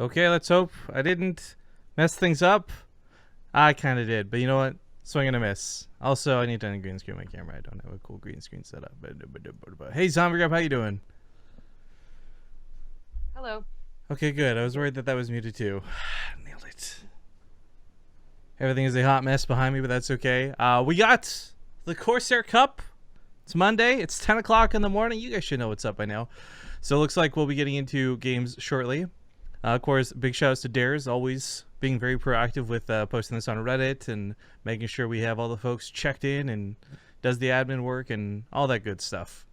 Okay, let's hope I didn't mess things up. I kind of did, but you know what? Swing and a miss. Also, I need to green screen my camera. I don't have a cool green screen setup. Hey, Zombie Grab, how you doing? Hello. Okay, good. I was worried that was muted too. Nailed it. Everything is a hot mess behind me, but that's okay. We got the Corsair Cup. It's Monday. It's 10 o'clock in the morning. You guys should know what's up by now. So it looks like we'll be getting into games shortly. Of course, big shout outs to Dares, always being very proactive with posting this on Reddit and making sure we have all the folks checked in and does the admin work and all that good stuff.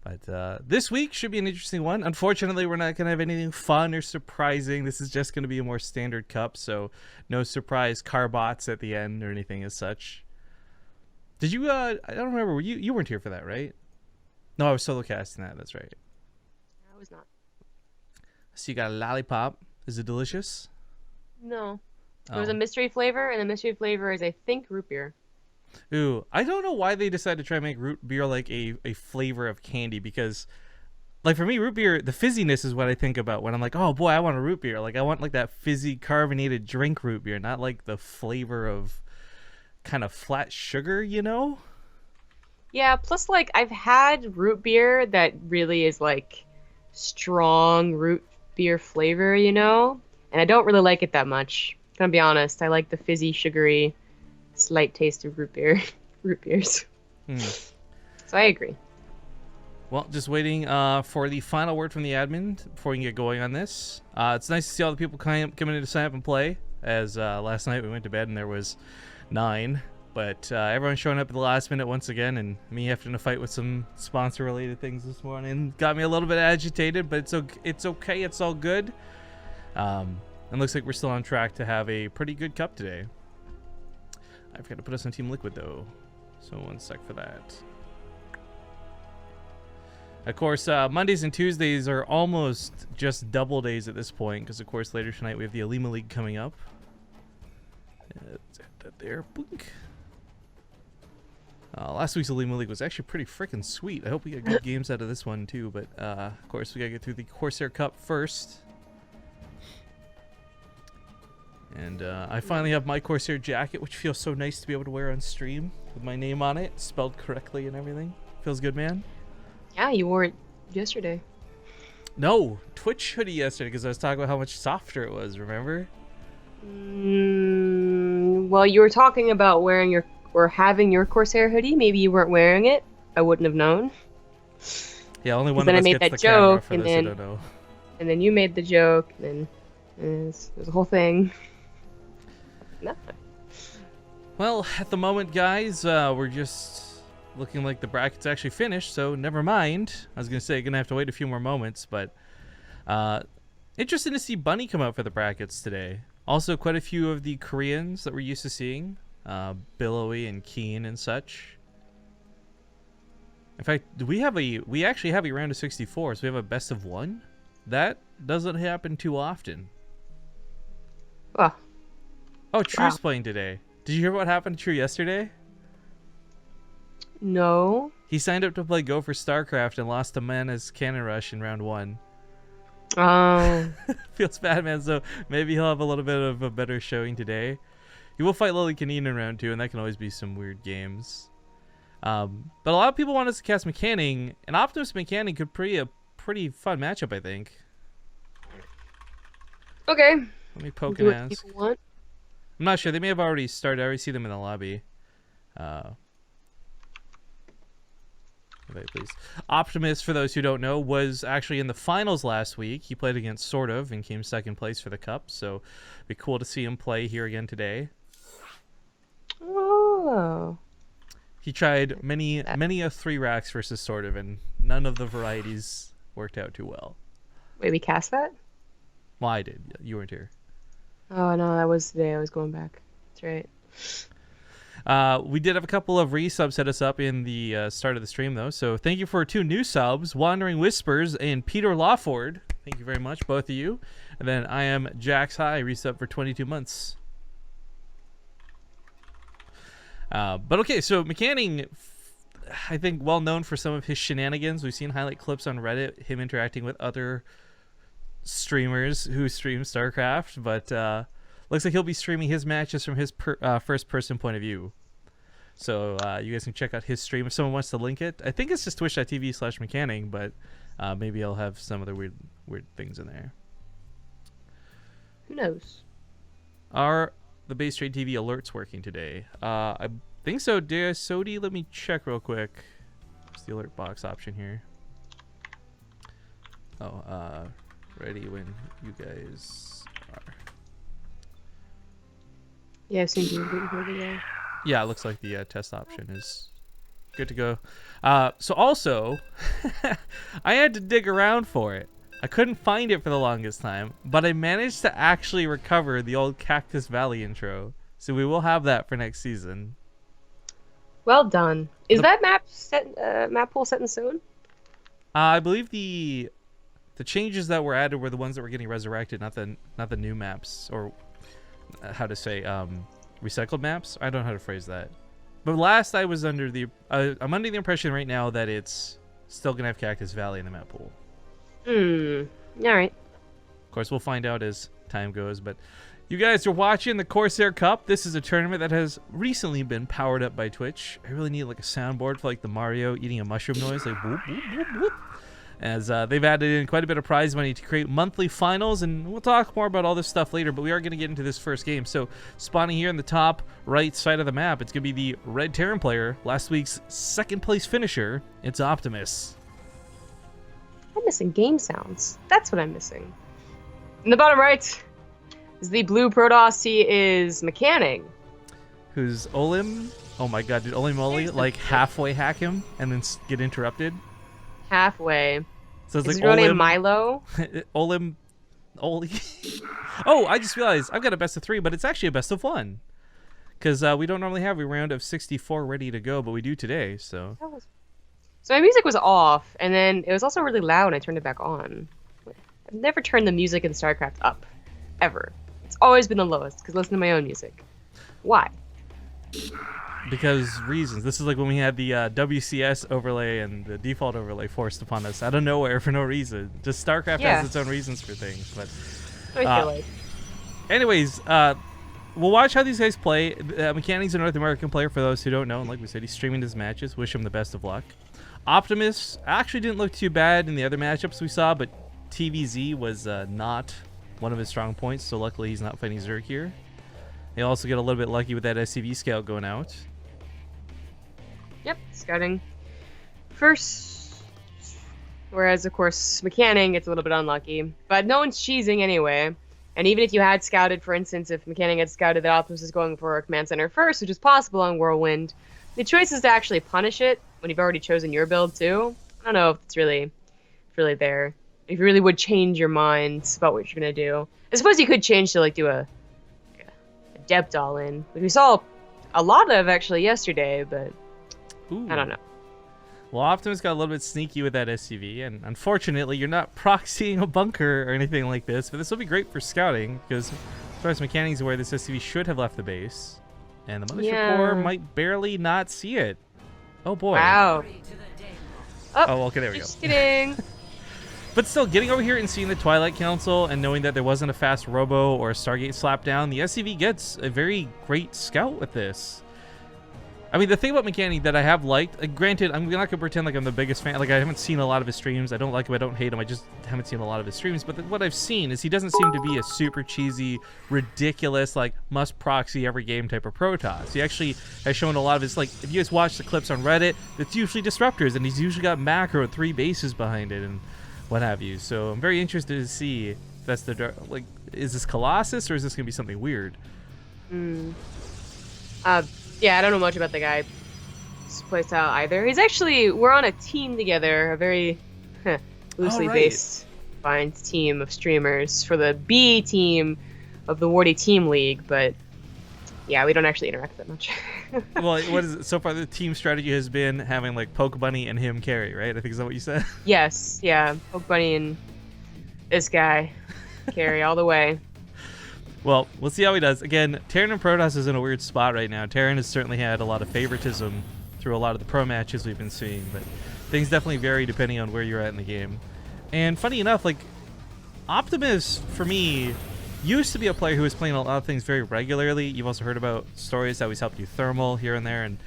But this week should be an interesting one. Unfortunately, we're not going to have anything fun or surprising. This is just going to be a more standard cup, so no surprise car bots at the end or anything as such. Did you, I don't remember, you weren't here for that, right? No, I was solo casting that, that's right. I was not. So you got a lollipop. Is it delicious? No. Oh. There was a mystery flavor, and the mystery flavor is, I think, root beer. Ooh, I don't know why they decided to try and make root beer like a flavor of candy, because like for me, root beer, the fizziness is what I think about when I'm like, oh boy, I want a root beer. Like I want like that fizzy carbonated drink root beer, not like the flavor of kind of flat sugar, you know? Yeah, plus like I've had root beer that really is like strong root beer flavor, you know? And I don't really like it that much. Gonna be honest, I like the fizzy, sugary, slight taste of root beer, root beers. So I agree. Well, just waiting for the final word from the admin before we can get going on this. It's nice to see all the people coming in to sign up and play, as last night we went to bed and there was 9. But everyone's showing up at the last minute once again, and me having to fight with some sponsor-related things this morning got me a little bit agitated, but it's okay. It's all good. And looks like we're still on track to have a pretty good cup today. I forgot to put us on Team Liquid, though. So 1 sec for that. Of course, Mondays and Tuesdays are almost just double days at this point, because, of course, later tonight we have the Alima League coming up. That there. Boink. Last week's Alima League was actually pretty freaking sweet. I hope we get good games out of this one, too. But, of course, we got to get through the Corsair Cup first. And I finally have my Corsair jacket, which feels so nice to be able to wear on stream with my name on it, spelled correctly and everything. Feels good, man. Yeah, you wore it yesterday. No, Twitch hoodie yesterday because I was talking about how much softer it was, remember? Well, you were talking about wearing your or having your Corsair hoodie. Maybe you weren't wearing it. I wouldn't have known. Yeah, only one then of I us made gets that the camera joke, for and this, I then don't know. and then you made the joke, and then there's a whole thing. No. Well, at the moment, guys, we're just looking like the bracket's actually finished, so never mind. I was going to say, going to have to wait a few more moments, but interesting to see Bunny come out for the brackets today. Also, quite a few of the Koreans that we're used to seeing, Billowy and Keen and such. In fact, we actually have a round of 64, so we have a best of 1? That doesn't happen too often. Oh. Oh, True's playing today. Did you hear what happened to True yesterday? No. He signed up to play Go for StarCraft and lost to Mana's Cannon Rush in round 1. Oh. Feels bad, man. So maybe he'll have a little bit of a better showing today. He will fight Lily Canine in round 2, and that can always be some weird games. But a lot of people want us to cast MCanning, and Optimus MCanning could be a pretty fun matchup, I think. Okay. Let me poke Do and what ask. people want. I'm not sure. They may have already started. I already see them in the lobby. Okay, please. Optimus, for those who don't know, was actually in the finals last week. He played against Sort of and came second place for the cup. So it'd be cool to see him play here again today. Oh. He tried many a 3 racks versus Sort of, and none of the varieties worked out too well. Wait, we cast that? Well, I did. You weren't here. Oh no, that was the day I was going back. That's right. We did have a couple of resubs set us up in the start of the stream, though. So thank you for 2 new subs, Wandering Whispers and Peter Lawford. Thank you very much, both of you. And then I am Jax High, resub for 22 months. But okay, so MCanning, I think, well known for some of his shenanigans. We've seen highlight clips on Reddit, him interacting with other streamers who stream StarCraft, but looks like he'll be streaming his matches from his first-person point of view. So you guys can check out his stream if someone wants to link it. I think it's just twitch.tv/McCanning, but maybe I'll have some other weird things in there. Who knows? Are the BaseTradeTV alerts working today? I think so, dear Sodi. Let me check real quick. What's the alert box option here? Oh, ready when you guys are. Yeah, seems to be good to go. Yeah, it looks like the test option is good to go. So also, I had to dig around for it. I couldn't find it for the longest time, but I managed to actually recover the old Cactus Valley intro. So we will have that for next season. Well done. Is that map pool set in stone? I believe the changes that were added were the ones that were getting resurrected, not the new maps, or how to say recycled maps. I don't know how to phrase that. But last I was under the I'm under the impression right now that it's still gonna have Cactus Valley in the map pool. All right. Of course, we'll find out as time goes. But you guys are watching the Corsair Cup. This is a tournament that has recently been powered up by Twitch. I really need like a soundboard for like the Mario eating a mushroom noise, like whoop whoop whoop whoop. As they've added in quite a bit of prize money to create monthly finals, and we'll talk more about all this stuff later, but we are going to get into this first game. So spawning here in the top right side of the map, it's going to be the Red Terran player, last week's second place finisher. It's Optimus. I'm missing game sounds. That's what I'm missing. In the bottom right is the blue Protoss. He is MCanning. Who's Olim? Oh my god, did Olimoli like halfway hack him and then get interrupted? Halfway. So it's is like his real name Milo? Oli. Oh, I just realized I've got a best of 3, but it's actually a best of 1. Because we don't normally have a round of 64 ready to go, but we do today, so. So my music was off, and then it was also really loud, and I turned it back on. I've never turned the music in StarCraft up. Ever. It's always been the lowest, because I listen to my own music. Why? Because reasons. This is like when we had the WCS overlay and the default overlay forced upon us out of nowhere for no reason. Just StarCraft has its own reasons for things. But I feel like. Anyways, we'll watch how these guys play. McCanning's a North American player, for those who don't know. And like we said, he's streaming his matches. Wish him the best of luck. Optimus actually didn't look too bad in the other matchups we saw, but TVZ was not one of his strong points, so luckily he's not fighting Zerg here. They also get a little bit lucky with that SCV scout going out. Yep, scouting first. Whereas, of course, McCanning gets a little bit unlucky. But no one's cheesing anyway. And even if you had scouted, for instance, if McCanning had scouted that Optimus is going for a command center first, which is possible on Whirlwind, the choice is to actually punish it when you've already chosen your build too. I don't know if it's really there. If you really would change your mind about what you're going to do. I suppose you could change to like do a depth all in, which we saw a lot of actually yesterday, but Ooh. I don't know. Well, Optimus got a little bit sneaky with that SCV, and unfortunately, you're not proxying a bunker or anything like this, but this will be great for scouting, because as far as McCanning's aware, this SCV should have left the base, and the Mothership Corps might barely not see it. Oh boy. Wow. Oh, okay, there we go. Just kidding. But still, getting over here and seeing the Twilight Council and knowing that there wasn't a fast Robo or a Stargate slapdown, the SCV gets a very great scout with this. I mean, the thing about McCanning that I have liked, granted, I'm not going to pretend like I'm the biggest fan. Like, I haven't seen a lot of his streams. I don't like him. I don't hate him. I just haven't seen a lot of his streams. But what I've seen is he doesn't seem to be a super cheesy, ridiculous, like, must proxy every game type of Protoss. He actually has shown a lot of his, like, if you guys watch the clips on Reddit, it's usually Disruptors, and he's usually got macro 3 bases behind it and what have you. So I'm very interested to see if that's the, like, is this Colossus or is this going to be something weird? Yeah, I don't know much about the guy's playstyle either. He's actually, we're on a team together, a very loosely based defined team of streamers for the B team of the Wardy Team League, but yeah, we don't actually interact that much. Well, what is it? So far the team strategy has been having like Poke Bunny and him carry, right? I think is that what you said? Yes, yeah, Poke Bunny and this guy carry all the way. Well, we'll see how he does. Again, Terran and Protoss is in a weird spot right now. Terran has certainly had a lot of favoritism through a lot of the pro matches we've been seeing, but things definitely vary depending on where you're at in the game. And funny enough, like, Optimus, for me, used to be a player who was playing a lot of things very regularly. You've also heard about stories that he's helped you thermal here and there, and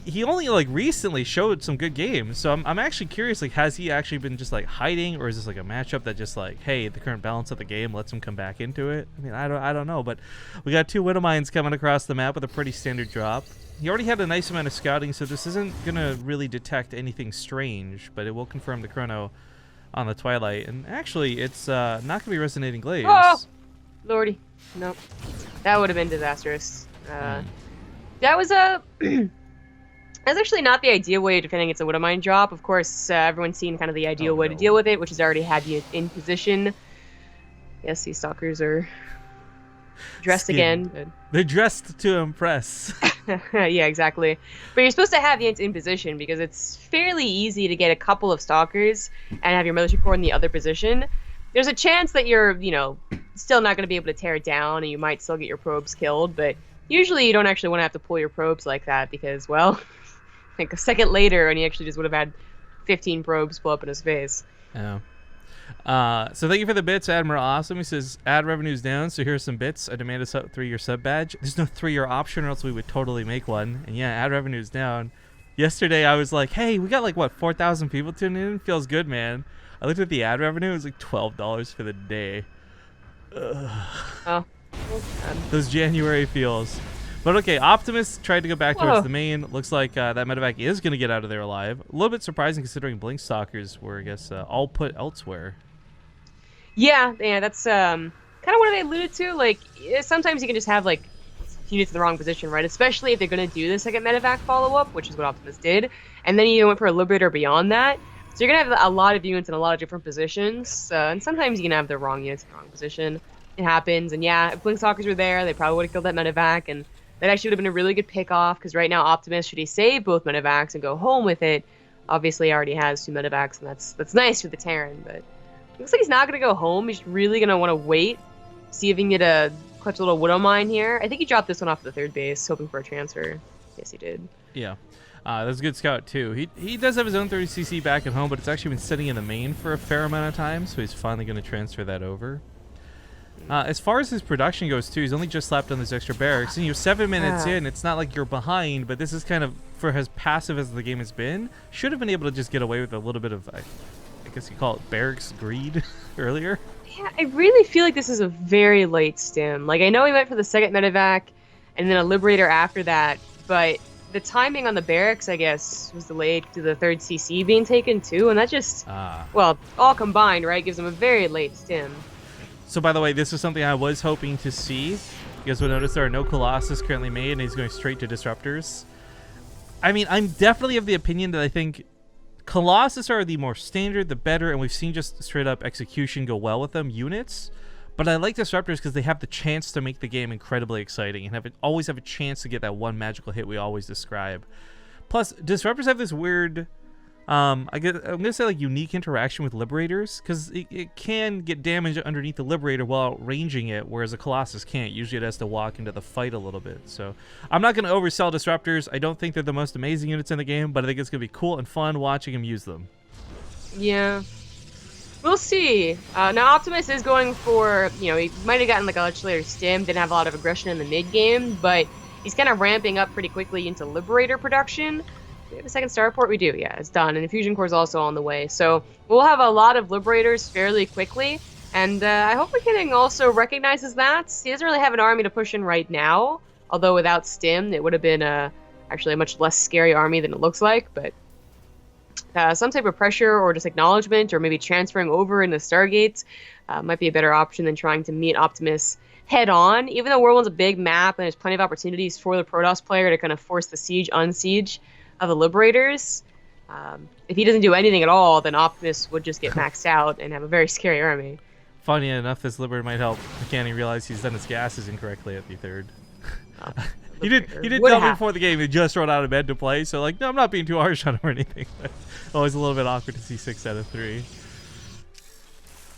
he only like recently showed some good games. So I'm actually curious, like, has he actually been just like hiding, or is this like a matchup that just like, hey, the current balance of the game lets him come back into it? I mean, I don't know, but we got 2 Widow Mines coming across the map with a pretty standard drop. He already had a nice amount of scouting, so this isn't gonna really detect anything strange, but it will confirm the chrono on the Twilight. And actually, it's not gonna be Resonating Glaze. Oh, lordy, nope, that would have been disastrous. That was a that's actually not the ideal way of defending against a Widow Mine drop. Of course, everyone's seen kind of the ideal way to deal with it, which is already had you in position. Yes, these stalkers are dressed again. But... they're dressed to impress. Yeah, exactly. But you're supposed to have the Ents in position because it's fairly easy to get a couple of stalkers and have your military core in the other position. There's a chance that you're, you know, still not going to be able to tear it down, and you might still get your probes killed, but usually you don't actually want to have to pull your probes like that because, well, like a second later, and he actually just would have had 15 probes blow up in his face. Yeah. So thank you for the bits, Admiral Awesome. He says, ad revenue's down, so here's some bits. I demand a 3-year sub badge. There's no 3-year option, or else we would totally make one. And yeah, ad revenue's down. Yesterday, I was like, hey, we got like, what, 4,000 people tuning in? Feels good, man. I looked at the ad revenue. It was like $12 for the day. Ugh. Oh. Those January feels. But okay, Optimus tried to go back towards the main. Looks like that medevac is going to get out of there alive. A little bit surprising considering Blink Stalkers were, I guess, all put elsewhere. Yeah, that's kind of what I alluded to. Like, sometimes you can just have, like, units in the wrong position, right? Especially if they're going to do the second medevac follow-up, which is what Optimus did. And then you went for a Liberator beyond that. So you're going to have a lot of units in a lot of different positions. And sometimes you can have the wrong units in the wrong position. It happens. And yeah, if Blink Stalkers were there, they probably would have killed that medevac. And that actually would have been a really good pick-off, because right now Optimus, should he save both medevacs and go home with it, obviously already has 2 medevacs, and that's nice for the Terran, but it looks like he's not going to go home. He's really going to want to wait, see if he can get a clutch little Widow Mine here. I think he dropped this one off at the 3rd base, hoping for a transfer. Yes, he did. Yeah. That's a good scout, too. He does have his own 30cc back at home, but it's actually been sitting in the main for a fair amount of time, so he's finally going to transfer that over. As far as his production goes, too, he's only just slapped on those extra barracks. And you're 7 minutes in. It's not like you're behind, but this is kind of, for as passive as the game has been, should have been able to just get away with a little bit of, I guess you call it barracks greed earlier. Yeah, I really feel like this is a very late stim. Like, I know he went for the second medevac and then a Liberator after that, but the timing on the barracks, I guess, was delayed to the 3rd CC being taken, too. And that just, well, all combined, right, gives him a very late stim. So, by the way, this is something I was hoping to see. You guys will notice there are no Colossus currently made, and he's going straight to Disruptors. I mean, I'm definitely of the opinion that I think Colossus are the more standard, the better, and we've seen just straight-up execution go well with them units. But I like Disruptors because they have the chance to make the game incredibly exciting and always have a chance to get that one magical hit we always describe. Plus, Disruptors have this weird... I'm gonna say like unique interaction with Liberators, because it can get damage underneath the Liberator while ranging it, whereas a Colossus can't. Usually it has to walk into the fight a little bit. So I'm not gonna oversell Disruptors. I don't think they're the most amazing units in the game, but I think it's gonna be cool and fun watching him use them. Yeah, we'll see. Now Optimus is going for, you know, he might have gotten like a legislator stim, didn't have a lot of aggression in the mid game, but he's kind of ramping up pretty quickly into Liberator production. We have a second starport? We do, yeah, it's done. And the fusion core is also on the way. So we'll have a lot of Liberators fairly quickly. And I hope MCanning also recognizes that. He doesn't really have an army to push in right now. Although without Stim, it would have been actually a much less scary army than it looks like. But some type of pressure or just acknowledgement, or maybe transferring over into Stargates might be a better option than trying to meet Optimus head on. Even though World One's a big map and there's plenty of opportunities for the Protoss player to kind of force the siege, unsiege of the Liberators. If he doesn't do anything at all, then Optimus would just get maxed out and have a very scary army. Funny enough, this Liberator might help MCanning realize he's done his gases incorrectly at the 3rd. He did tell me before the game he just rolled out of bed to play, so like, no, I'm not being too harsh on him or anything. But always a little bit awkward to see 6 out of 3.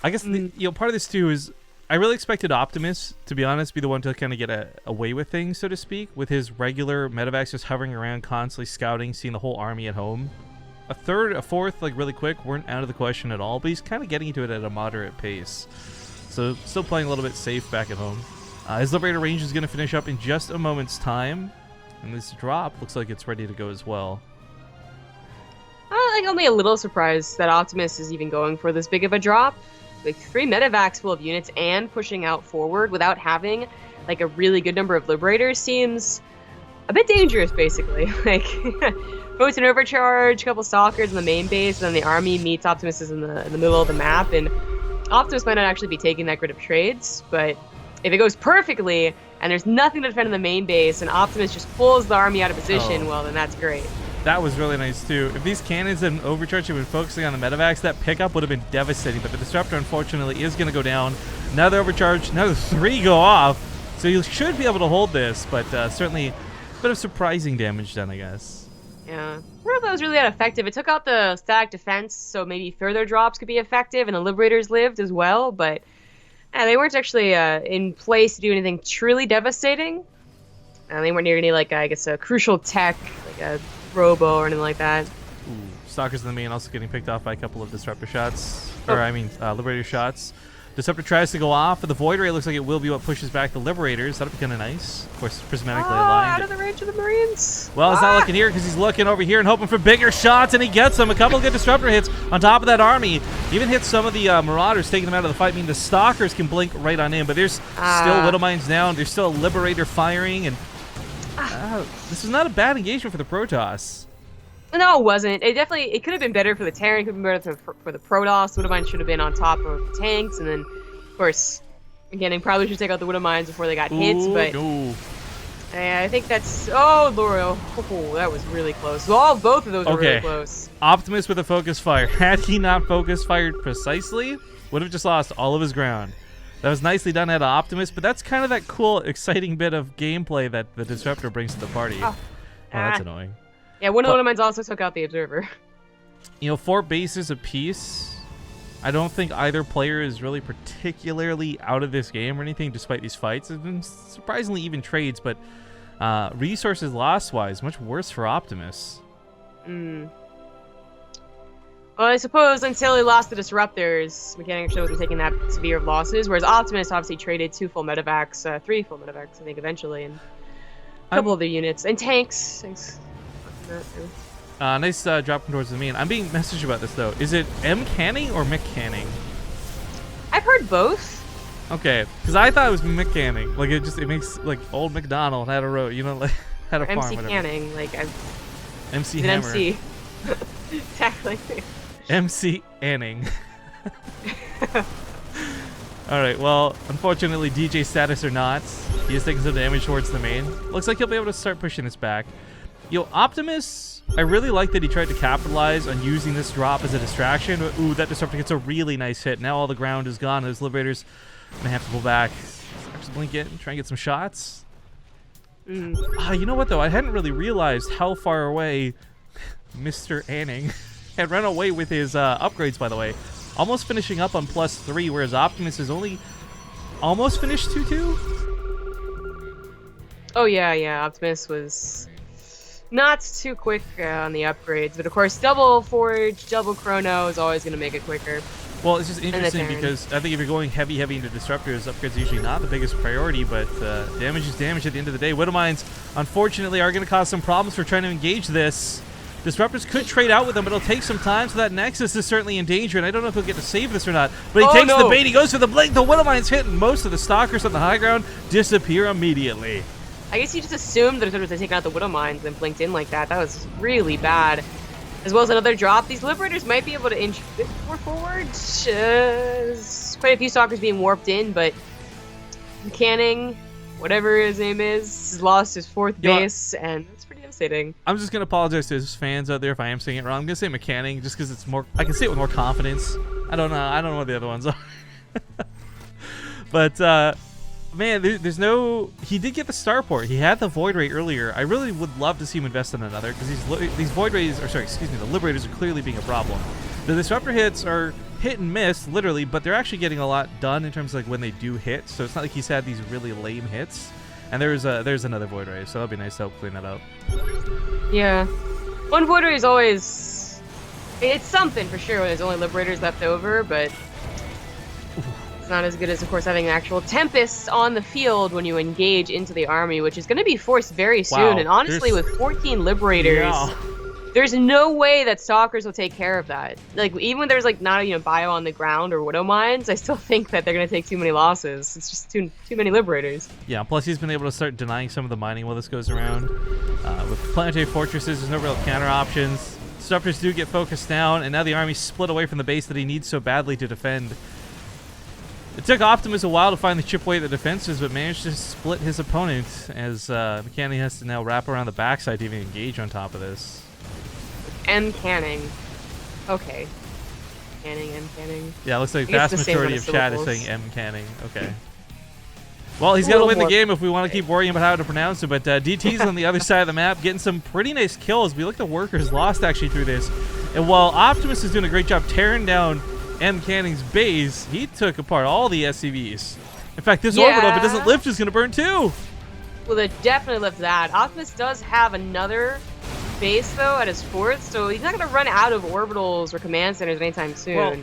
I guess part of this too is I really expected Optimus, to be honest, be the one to kind of get away with things, so to speak, with his regular medevacs just hovering around, constantly scouting, seeing the whole army at home. a third, a fourth, like really quick, weren't out of the question at all. But he's kind of getting into it at a moderate pace. So still playing a little bit safe back at home. His Liberator range is going to finish up in just a moment's time. And this drop looks like it's ready to go as well. I'm like only a little surprised that Optimus is even going for this big of a drop. Like 3 medevacs full of units and pushing out forward without having like a really good number of Liberators seems a bit dangerous, basically. Like, Photon Overcharge, a couple Stalkers in the main base, and then the army meets Optimus in the middle of the map, and Optimus might not actually be taking that grid of trades, but if it goes perfectly, and there's nothing to defend in the main base, and Optimus just pulls the army out of position, well, then that's great. That was really nice, too. If these cannons and Overcharge had been focusing on the medevacs, that pickup would have been devastating, but the Disruptor, unfortunately, is going to go down. Another Overcharge, another 3 go off, so you should be able to hold this, but certainly a bit of surprising damage done, I guess. Yeah. I don't know if that was really that effective. It took out the static defense, so maybe further drops could be effective, and the Liberators lived as well, but they weren't actually in place to do anything truly devastating. They weren't near any, like, I guess, a crucial tech, like a Robo or anything like that. Ooh, Stalkers in the main also getting picked off by a couple of Disruptor shots. Or, I mean, Liberator shots. Disruptor tries to go off, but the Void Ray looks like it will be what pushes back the Liberators. That'll be kind of nice. Of course, prismatically aligned. Out of the range of the Marines. Well, it's not looking here because he's looking over here and hoping for bigger shots, and he gets them. A couple of good Disruptor hits on top of that army. Even hits some of the Marauders, taking them out of the fight. I mean, the Stalkers can blink right on in, but there's still Widowmines down. There's still a Liberator firing, and this is not a bad engagement for the Protoss. No, it wasn't. It could have been better for the Terran. It could have been better for the Protoss. Widowmines should have been on top of the tanks, and then, of course, MCanning probably should take out the Widowmines before they got hits. But no. I think that's Lord, that was really close. Well, both of those were really close. Optimus with a focus fire. Had he not focus fired precisely, would have just lost all of his ground. That was nicely done at Optimus, but that's kind of that cool, exciting bit of gameplay that the Disruptor brings to the party. Oh, that's annoying. Yeah, one of the Widowmines also took out the Observer. You know, 4 bases apiece. I don't think either player is really particularly out of this game or anything, despite these fights. It's been surprisingly even trades, but resources loss-wise, much worse for Optimus. Well, I suppose until he lost the Disruptors, MCanning actually wasn't taking that severe of losses, whereas Optimus obviously traded 2 full medevacs, 3 full medevacs, I think, eventually, and a couple other units. And tanks. Nice drop towards the main. I'm being messaged about this, though. Is it MCanning or McCanning? I've heard both. Okay, because I thought it was McCanning. Like, it makes, like, old McDonald had a road, you know, like, had a farm, whatever. MCanning, like, MC Hammer. MC. Exactly. MC Anning. Alright, well, unfortunately, DJ status or not, he is taking some damage towards the main. Looks like he'll be able to start pushing this back. Yo, Optimus, I really like that he tried to capitalize on using this drop as a distraction. Ooh, that Disruptor gets a really nice hit. Now all the ground is gone. Those Liberators may have to pull back. Just blink it and try and get some shots. You know what, though? I hadn't really realized how far away Mr. Anning had run away with his upgrades, by the way. Almost finishing up on +3, whereas Optimus is only almost finished 2-2. Oh, yeah. Optimus was not too quick on the upgrades, but of course, double Forge, double Chrono is always going to make it quicker. Well, it's just interesting because I think if you're going heavy into Disruptors, upgrades are usually not the biggest priority, but damage is damage at the end of the day. Widowmines, unfortunately, are going to cause some problems for trying to engage this. Disruptors could trade out with them, but it'll take some time, so that Nexus is certainly in danger, and I don't know if he'll get to save this or not. But he takes the bait, he goes for the blink, the Widowmines hit, and most of the Stalkers on the high ground disappear immediately. I guess you just assumed that Disruptors had taken out the Widowmines and blinked in like that. That was really bad. As well as another drop. These Liberators might be able to inch a bit more forward. Quite a few Stalkers being warped in, but MCanning, whatever his name is, has lost his 4th base, and it's pretty devastating. I'm just going to apologize to his fans out there if I am saying it wrong. I'm going to say MCanning just because it's more, I can say it with more confidence. I don't know what the other ones are. But, man, there's no... He did get the starport. He had the Void Ray earlier. I really would love to see him invest in another, because these Void Rays... Or, sorry, excuse me, the Liberators are clearly being a problem. The Disruptor hits are hit and miss, literally, but they're actually getting a lot done in terms of, like, when they do hit. So it's not like he's had these really lame hits. And there's another Void Ray, so that'll be nice to help clean that up. Yeah. One Void Ray is always It's something for sure when there's only Liberators left over, but it's not as good as, of course, having an actual Tempest on the field when you engage into the army, which is going to be forced very soon. Wow, And honestly, with 14 Liberators, Yeah. there's no way that Stalkers will take care of that. Like, even when there's, like, not a, bio on the ground or Widow Mines, I still think that they're going to take too many losses. It's just too many Liberators. Yeah, plus he's been able to start denying some of the mining while this goes around. With planetary fortresses, there's no real counter options. Disruptors do get focused down, and now the army's split away from the base that he needs so badly to defend. It took Optimus a while to finally chip away at the defenses, but managed to split his opponent, as MCanning has to now wrap around the backside to even engage on top of this. MCanning. Okay. MCanning. Yeah, it looks like the I guess vast the same majority amount of of chat is syllables. saying MCanning. Okay. Well, he's A got to little win the more- game if we want to keep worrying about how to pronounce it, but DT's on the other side of the map getting some pretty nice kills. We look at workers lost actually through this. And while Optimus is doing a great job tearing down MCanning's base, he took apart all the SCVs. In fact, this orbital, if it doesn't lift, is going to burn too. Well, it definitely left that. Optimus does have another base, though, at his fourth, so he's not going to run out of orbitals or command centers anytime soon. Well,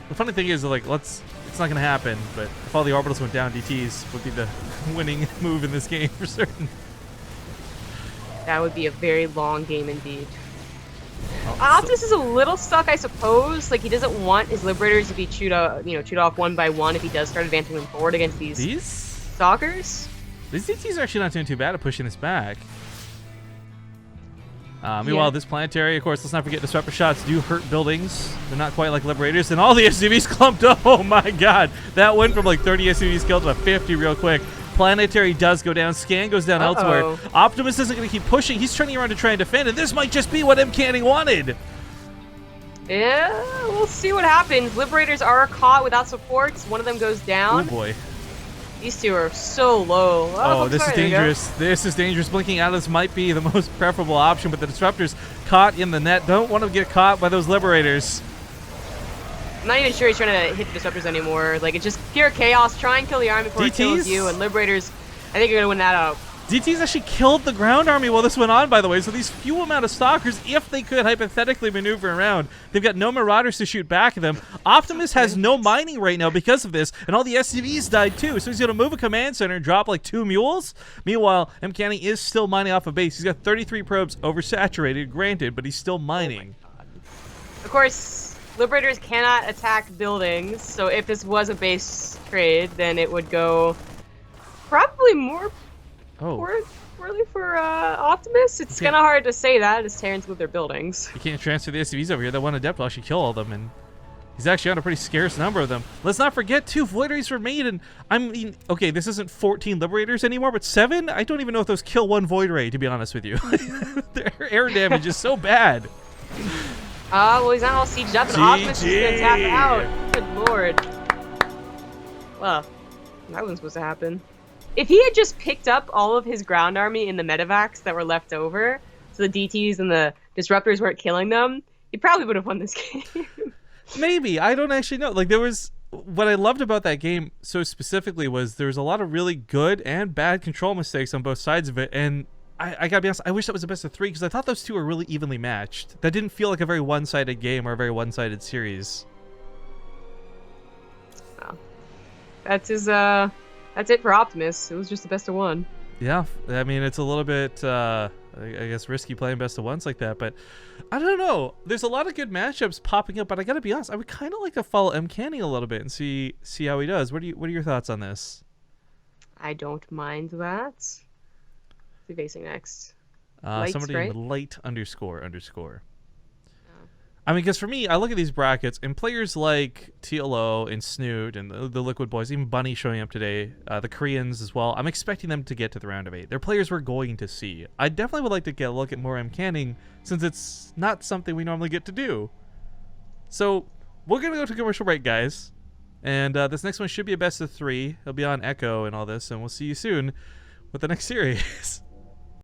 the funny thing is, like, it's not going to happen, but if all the orbitals went down, DTs would be the winning move in this game for certain. That would be a very long game indeed. Oh, Optimus is a little stuck, I suppose. Like, he doesn't want his Liberators to be chewed off one by one if he does start advancing them forward against these Stalkers. These DTs are actually not doing too bad at pushing this back. Meanwhile, this planetary, of course, let's not forget disruptor shots do hurt buildings. They're not quite like Liberators. And all the SCVs clumped up. Oh my god. That went from like 30 SCVs killed to 50 real quick. Planetary does go down. Scan goes down elsewhere. Optimus isn't going to keep pushing. He's turning around to try and defend. And this might just be what MCanning wanted. Yeah, we'll see what happens. Liberators are caught without supports. One of them goes down. Oh boy. These two are so low. Oh, this is dangerous. This is dangerous. Blinking out of this might be the most preferable option, but the disruptors caught in the net don't want to get caught by those Liberators. I'm not even sure he's trying to hit the disruptors anymore. Like, it's just pure chaos. Try and kill the army before it kills you, and Liberators, I think you're going to win that out. DTs actually killed the ground army while this went on, by the way, so these few amount of Stalkers, if they could hypothetically maneuver around, they've got no Marauders to shoot back at them. Optimus has no mining right now because of this, and all the SCVs died too, so he's going to move a command center and drop like 2 mules. Meanwhile, MCanning is still mining off a base. He's got 33 probes oversaturated, granted, but he's still mining. Of course, Liberators cannot attack buildings, so if this was a base trade, then it would go probably more poorly for Optimus. It's kind of hard to say that as Terrans move their buildings. You can't transfer the SCVs over here. That one adept will actually kill all of them, and he's actually on a pretty scarce number of them. Let's not forget 2 Void Rays were made, and I mean, okay, this isn't 14 Liberators anymore, but 7? I don't even know if those kill 1 Void Ray, to be honest with you. Their air damage is so bad. Well, he's not all sieged up, and Optimus is going to tap out. Good lord. Well, that wasn't supposed to happen. If he had just picked up all of his ground army in the medevacs that were left over, so the DTs and the disruptors weren't killing them, he probably would have won this game. Maybe. I don't actually know. Like, what I loved about that game so specifically was there was a lot of really good and bad control mistakes on both sides of it, and I gotta be honest, I wish that was a best of 3 because I thought those two were really evenly matched. That didn't feel like a very one-sided game or a very one-sided series. Oh. That's it for Optimus. It was just the best of 1. Yeah, I mean, it's a little bit, I guess, risky playing best of 1s like that, but I don't know. There's a lot of good matchups popping up, but I gotta be honest, I would kind of like to follow MCanning a little bit and see how he does. What are your thoughts on this? I don't mind that. Who's he facing next? Somebody right? in light __. I mean, because for me, I look at these brackets, and players like TLO and Snoot and the Liquid Boys, even Bunny showing up today, the Koreans as well, I'm expecting them to get to the round of 8. They're players we're going to see. I definitely would like to get a look at more MCanning, since it's not something we normally get to do. So, we're going to go to commercial break, guys. And this next one should be a best of 3. It'll be on Echo and all this, and we'll see you soon with the next series.